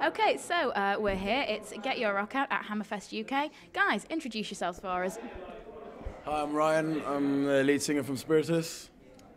Okay, so we're here. It's Get Your Rock Out at Hammerfest UK. Guys, introduce yourselves for us. Hi, I'm Ryan. I'm the lead singer from Spirytus.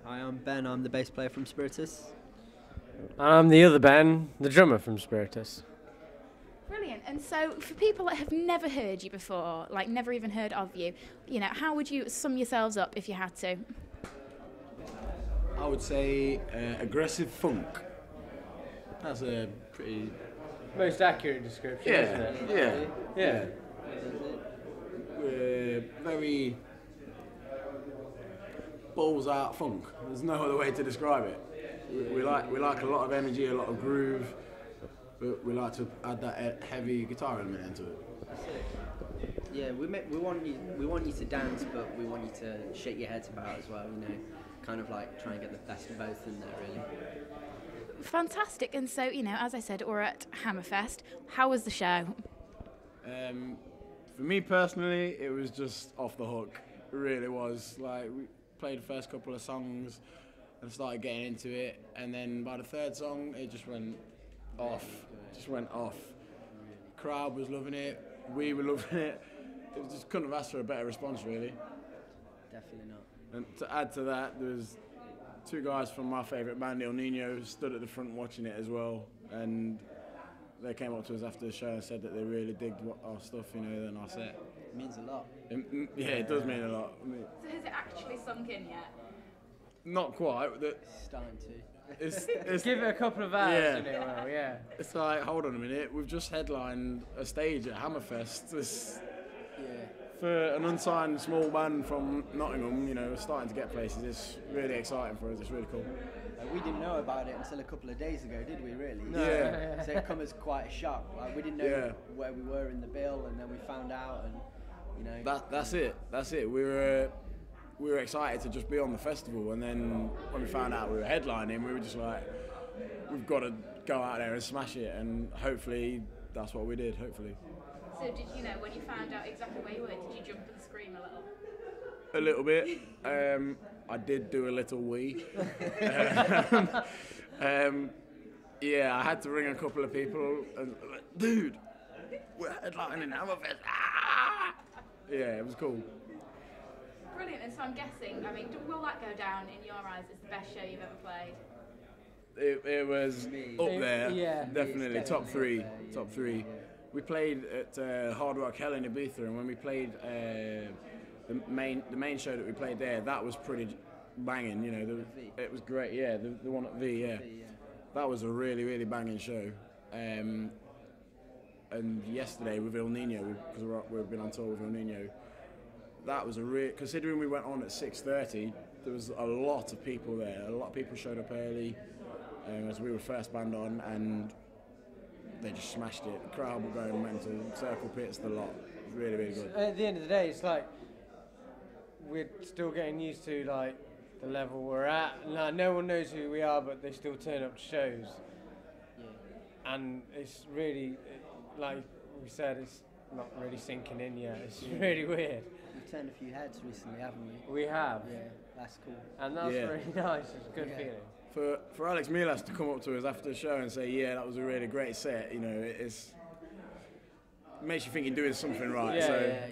Hi, I'm Ben. I'm the bass player from Spirytus. I'm the other Ben, the drummer from Spirytus. Brilliant. And so, for people that have never heard you before, like never even heard of you, how would you sum yourselves up if you had to? I would say aggressive funk. That's a pretty... Most accurate description, isn't it? Yeah. We're very balls out funk. There's no other way to describe it. We like a lot of energy, a lot of groove, but we like to add that heavy guitar element into it. Yeah, we want you to dance, but we want you to shake your heads about as well. Kind of like try and get the best of both in there, really. Fantastic. And so, as I said, we're at Hammerfest. How was the show? For me personally, it was just off the hook. It really was. Like, we played the first couple of songs and started getting into it, and then by the third song, it just went off. Crowd was loving it. We were loving it. It just couldn't have asked for a better response, really. Definitely not. And to add to that, there was two guys from my favourite band, El Nino, stood at the front watching it as well, and they came up to us after the show and said that they really digged our stuff, and our set. It means a lot. It does mean a lot. So has it actually sunk in yet? Not quite. It's starting to. It's Give it a couple of hours, Yeah. and it will, yeah. It's like, hold on a minute, we've just headlined a stage at Hammerfest. For an unsigned small band from Nottingham, we're starting to get places. It's really exciting for us. It's really cool. We didn't know about it until a couple of days ago, did we? Really? No. Yeah. So it come as quite a shock. Like, we didn't know where we were in the bill, and then we found out, and That's it. We were excited to just be on the festival, and then when we found out we were headlining, we were just like, we've got to go out there and smash it, and hopefully that's what we did. Hopefully. So did when you found out exactly where you were, did you jump and scream a little? A little bit. I did do a little wee. I had to ring a couple of people and like, dude, we're headlining Hammerfest. Ah! Yeah, it was cool. Brilliant. And so I'm guessing, will that go down in your eyes as the best show you've ever played? It was up there. Yeah. Definitely top three. Yeah, Top three. We played at Hard Rock Hell in Ibiza, and when we played the main show that we played there, that was pretty banging. It was great. Yeah, the one at V. Yeah, that was a really, really banging show. And yesterday with El Nino, because we've been on tour with El Nino, that was considering we went on at 6:30, there was a lot of people there. A lot of people showed up early, as we were first band on, and they just smashed it. The crowd were going mental, circle pits, the lot. It was really, really good. At the end of the day, it's like we're still getting used to like the level we're at. Like, no one knows who we are, but they still turn up to shows. Yeah. And it's really, like we said, it's not really sinking in yet. It's really weird. We've turned a few heads recently, haven't we? We have. Yeah, that's cool. And that's really nice. It's a good feeling. For Alex Milas to come up to us after the show and say, yeah, that was a really great set, it makes you think you're doing something right. Yeah.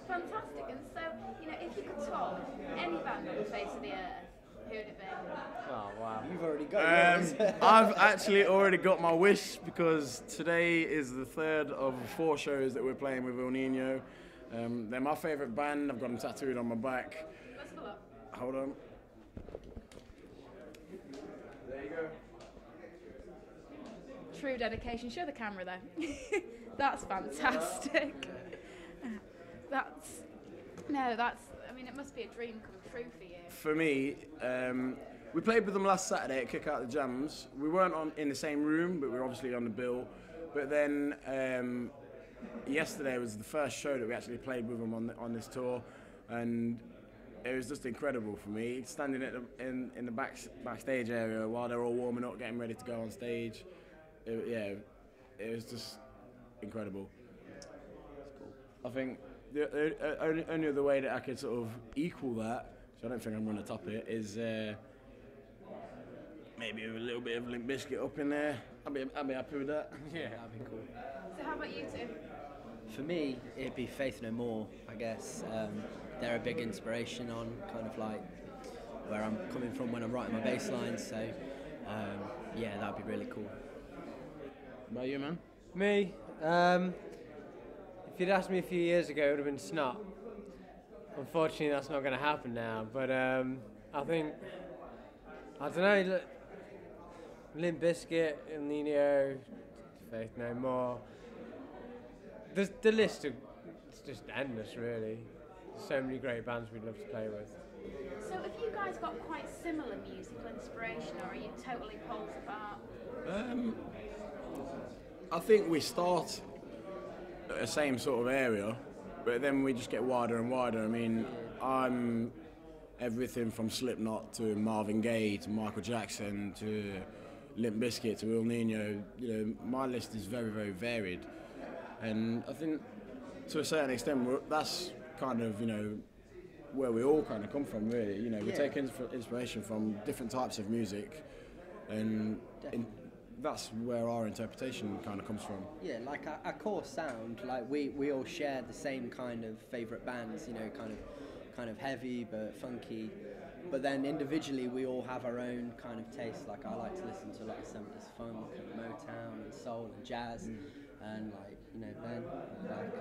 Fantastic. And so, if you could talk any band on the face of the earth, who would it be? Oh, wow. You've already got yours. I've actually already got my wish, because today is the third of 4 shows that we're playing with El Nino. They're my favourite band. I've got them tattooed on my back. Let's have a look. Hold on. There you go. True dedication. Show the camera though. That's fantastic. It must be a dream come true for you. For me, we played with them last Saturday at Kick Out the Jams. We weren't in the same room, but we were obviously on the bill. But then yesterday was the first show that we actually played with them on this tour, and it was just incredible for me. Standing in the backstage area while they're all warming up, getting ready to go on stage. It was just incredible. I think the only other way that I could sort of equal that, so I don't think I'm going to top it, is maybe a little bit of Limp Bizkit up in there. I'll be happy with that. Yeah. That'd be cool. So how about you two? For me, it'd be Faith No More, I guess. They're a big inspiration on kind of like where I'm coming from when I'm writing my bass lines, so yeah, that'd be really cool. What about you, man? Me, if you'd asked me a few years ago, it would have been Snot. Unfortunately, that's not going to happen now, but I think, I don't know, Limp Bizkit, El Nino, Faith No More. The list it's just endless, really. So many great bands we'd love to play with. So have you guys got quite similar musical inspiration, or are you totally poles apart? I think we start at the same sort of area, but then we just get wider and wider. I mean, I'm everything from Slipknot to Marvin Gaye to Michael Jackson to Limp Bizkit to El Nino. You know, my list is very, very varied. And I think to a certain extent, that's kind of, you know, where we all kind of come from, really. You know, we take inspiration from different types of music, and that's where our interpretation kind of comes from. Yeah, like our core sound, like we all share the same kind of favourite bands, you know, kind of heavy but funky. But then individually we all have our own kind of taste. Like I like to listen to a lot of 70s funk and Motown and soul and jazz, and like, you know, Ben, like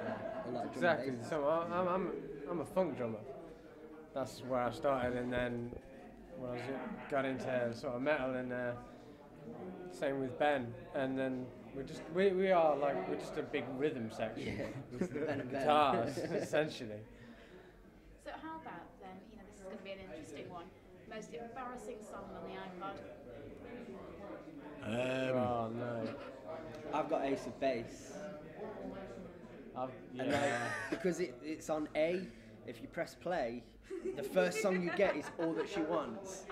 a lot of drum and bass. So I'm a funk drummer. That's where I started, and then when I got into sort of metal, and same with Ben, and then we're just a big rhythm section. Yeah, with Ben and Ben. guitars essentially. So how about then, you know, this is going to be an interesting one, most embarrassing song on the iPod? Oh no. I've got Ace of Base. And like, because it's on A, if you press play, the first song you get is All That She Wants.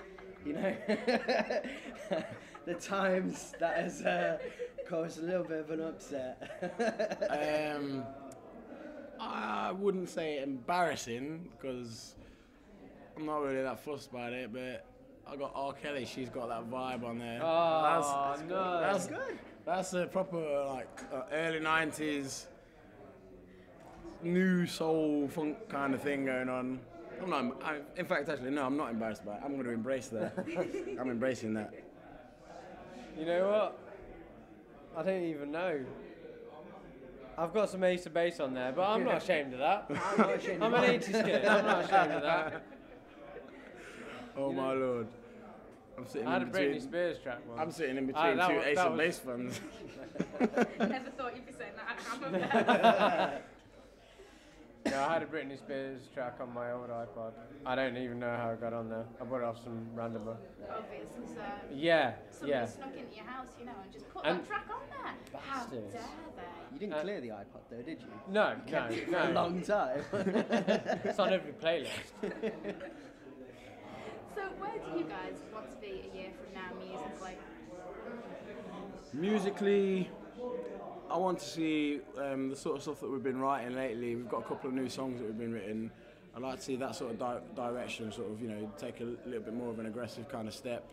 You know? The times that has caused a little bit of an upset. I wouldn't say embarrassing, because I'm not really that fussed about it, but I got R. Kelly, she's got that vibe on there. Oh, That's good. That's a proper, like, early 90s new soul funk kind of thing going on. In fact, actually, no, I'm not embarrassed by it. I'm going to embrace that. I'm embracing that. You know what? I don't even know. I've got some Ace of Base on there, but I'm not ashamed of that. I'm not ashamed I'm of an it. 80s kid. I'm not ashamed of that. Oh my lord. I'm sitting I had in a between. Britney Spears track once. I'm sitting in between two Ace of Base fans. Never thought you'd be saying that at Hammerfest. Yeah, I had a Britney Spears track on my old iPod. I don't even know how it got on there. I bought it off some randomer. Obviously, so Yeah, somebody yeah. snuck into your house, you know, and just put And that track on there. How bastards. dare they? You didn't clear the iPod though, did you? No, Kept it for no, a no. long time. It's on every playlist. So where do you guys want to be a year from now musically? Musically, I want to see the sort of stuff that we've been writing lately. We've got a couple of new songs that we've been written. I'd like to see that sort of direction, sort of, you know, take a little bit more of an aggressive kind of step.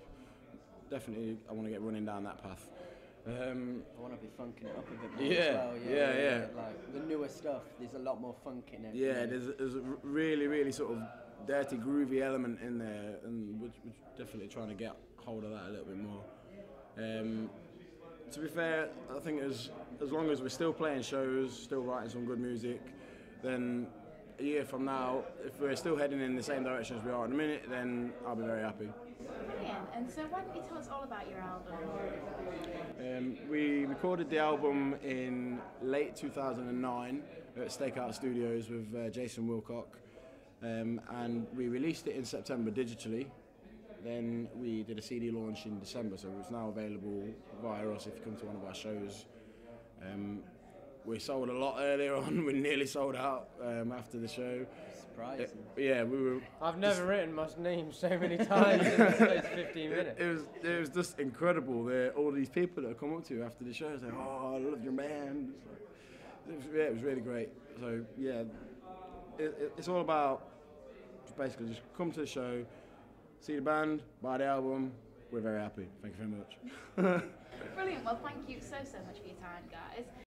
Definitely, I want to get running down that path. I want to be funking it up a bit more Yeah, as well. yeah. Like the newer stuff, there's a lot more funk in it. Yeah, there's a really, really sort of dirty, groovy element in there, and we're definitely trying to get hold of that a little bit more. To be fair, I think as long as we're still playing shows, still writing some good music, then a year from now, if we're still heading in the same direction as we are at the minute, then I'll be very happy. Brilliant. And so why don't you tell us all about your album? We recorded the album in late 2009 at Stakeout Studios with Jason Wilcock, and we released it in September digitally. Then we did a CD launch in December, so it's now available via us if you come to one of our shows. We sold a lot earlier on. We nearly sold out after the show. Surprising. Yeah, we were. I've never written my name so many times in those 15 minutes. It was just incredible. All these people that come up to you after the show saying, "Oh, I love your band." It was really great. So yeah, it's all about basically just come to the show, see the band, buy the album. We're very happy. Thank you very much. Brilliant. Brilliant. Well, thank you so much for your time, guys.